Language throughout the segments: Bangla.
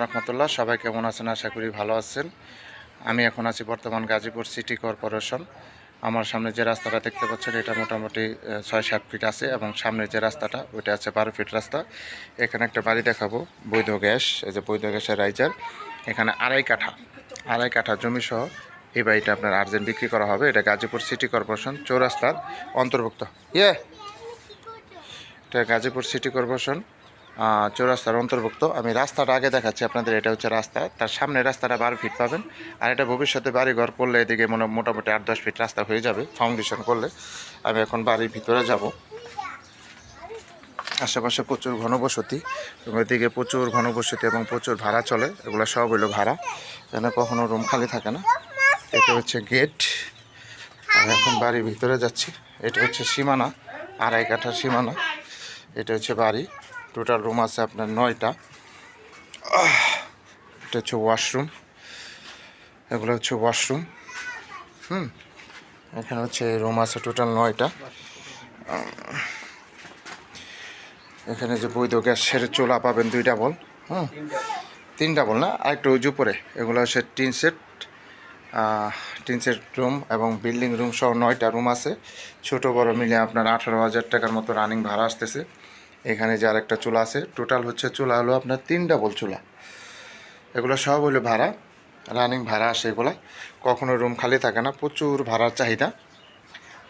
রহমতুল্লাহ, সবাই কেমন আছেন? আশা করি ভালো আছেন। আমি এখন আছি বর্তমান গাজীপুর সিটি কর্পোরেশন। আমার সামনে যে রাস্তাটা দেখতে পাচ্ছেন এটা মোটামুটি ৬-৭ ফিট আছে এবং সামনে যে রাস্তাটা ওইটা আছে ১২ ফিট রাস্তা। এখানে একটা বাড়ি দেখাবো, বৈধ গ্যাস, এই যে বৈধ গ্যাসের রাইজার। এখানে আড়াই কাঠা জমি সহ এই বাড়িটা আপনার আর্জেন্ট বিক্রি করা হবে। এটা গাজীপুর সিটি কর্পোরেশন চৌরাস্তার অন্তর্ভুক্ত। এটা গাজীপুর সিটি কর্পোরেশন চৌরাস্তার অন্তর্ভুক্ত। আমি রাস্তাটা আগে দেখাচ্ছি আপনাদের। এটা হচ্ছে রাস্তা, তার সামনে রাস্তাটা ১২ ফিট পাবেন। আর এটা ভবিষ্যতে বাড়িঘর করলে এদিকে মোটামুটি ৮-১০ ফিট রাস্তা হয়ে যাবে ফাউন্ডেশন করলে। আমি এখন বাড়ির ভিতরে যাব। আশেপাশে প্রচুর ঘনবসতি এবং এদিকে প্রচুর ঘনবসতি এবং প্রচুর ভাড়া চলে। এগুলো সব হইলো ভাড়া, এখানে কখনো রুম খালি থাকে না। এটা হচ্ছে গেট। আমি এখন বাড়ির ভিতরে যাচ্ছি। এটা হচ্ছে সীমানা, আড়াই কাঠার সীমানা। এটা হচ্ছে বাড়ি। টোটাল রুম আছে আপনার ৯টা। এটা হচ্ছে ওয়াশরুম, এগুলো হচ্ছে ওয়াশরুম। এখানে হচ্ছে রুম আছে টোটাল 9টা। এখানে যে বৈধ গ্যাসের চুলা পাবেন 2 ডাবল, 3 ডাবল না, আর একটু উঁচু পরে। এগুলো হচ্ছে টিন সেট রুম এবং বিল্ডিং রুম সহ 9টা রুম আছে। ছোট বড় মিলে আপনার 18,000 টাকার মতো রানিং ভাড়া আসতেছে। এখানে যে আরেকটা চুলা আছে, টোটাল হচ্ছে চুলা হলো আপনার 3 ডাবল চুলা। এগুলো সব হলো ভাড়া, রানিং ভাড়া আসে এগুলো। কখনো রুম খালি থাকে না, প্রচুর ভাড়ার চাহিদা।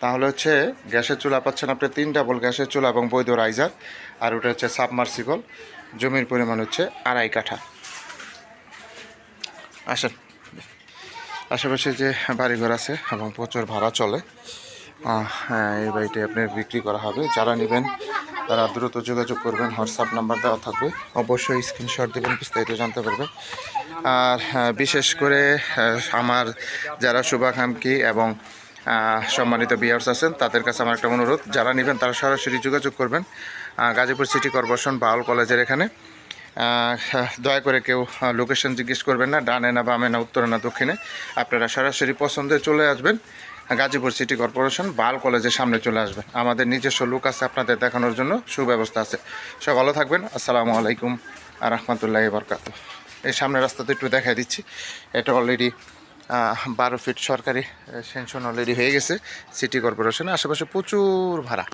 তাহলে হচ্ছে গ্যাসের চুলা পাচ্ছেন আপনি 3 ডাবল গ্যাসের চুলা এবং বৈধ রাইজার। আর ওটা হচ্ছে সাবমার্সিবল। জমির পরিমাণ হচ্ছে 2.5 কাঠা। আসেন, আশেপাশে যে বাড়িঘর আছে এবং প্রচুর ভাড়া চলে। হ্যাঁ, এই বাড়িটি আপনার বিক্রি করা হবে। যারা নেবেন তারা দ্রুত যোগাযোগ করবেন, হোয়াটসঅ্যাপ নাম্বার দেওয়া থাকবে, অবশ্যই স্ক্রিনশট দেবেন, বিস্তারিত জানতে পারবেন। আর বিশেষ করে আমার যারা শুভাকাঙ্ক্ষী এবং সম্মানিত ভিউয়ার্স আছেন তাদের কাছে আমার একটা অনুরোধ, যারা নেবেন তারা সরাসরি যোগাযোগ করবেন গাজীপুর সিটি কর্পোরেশন বাউল কলেজের এখানে। দয়া করে কেউ লোকেশন জিজ্ঞেস করবেন না, ডানে না বামে না উত্তরে না দক্ষিণে। আপনারা সরাসরি পছন্দে চলে আসবেন, গাজীপুর সিটি কর্পোরেশন বাউল কলেজের সামনে চলে আসবেন। আমাদের নিজস্ব লোক আছে আপনাদের দেখানোর জন্য, সুব্যবস্থা আছে। সব ভালো থাকবেন। আসসালামু আলাইকুম রাহমাতুল্লাহি বারাকাতুহু। এই সামনের রাস্তাতে একটু দেখাই দিচ্ছি। এটা অলরেডি 12 ফিট সরকারি সেনশন অলরেডি হয়ে গেছে সিটি কর্পোরেশনে। আশেপাশে প্রচুর ভাড়া।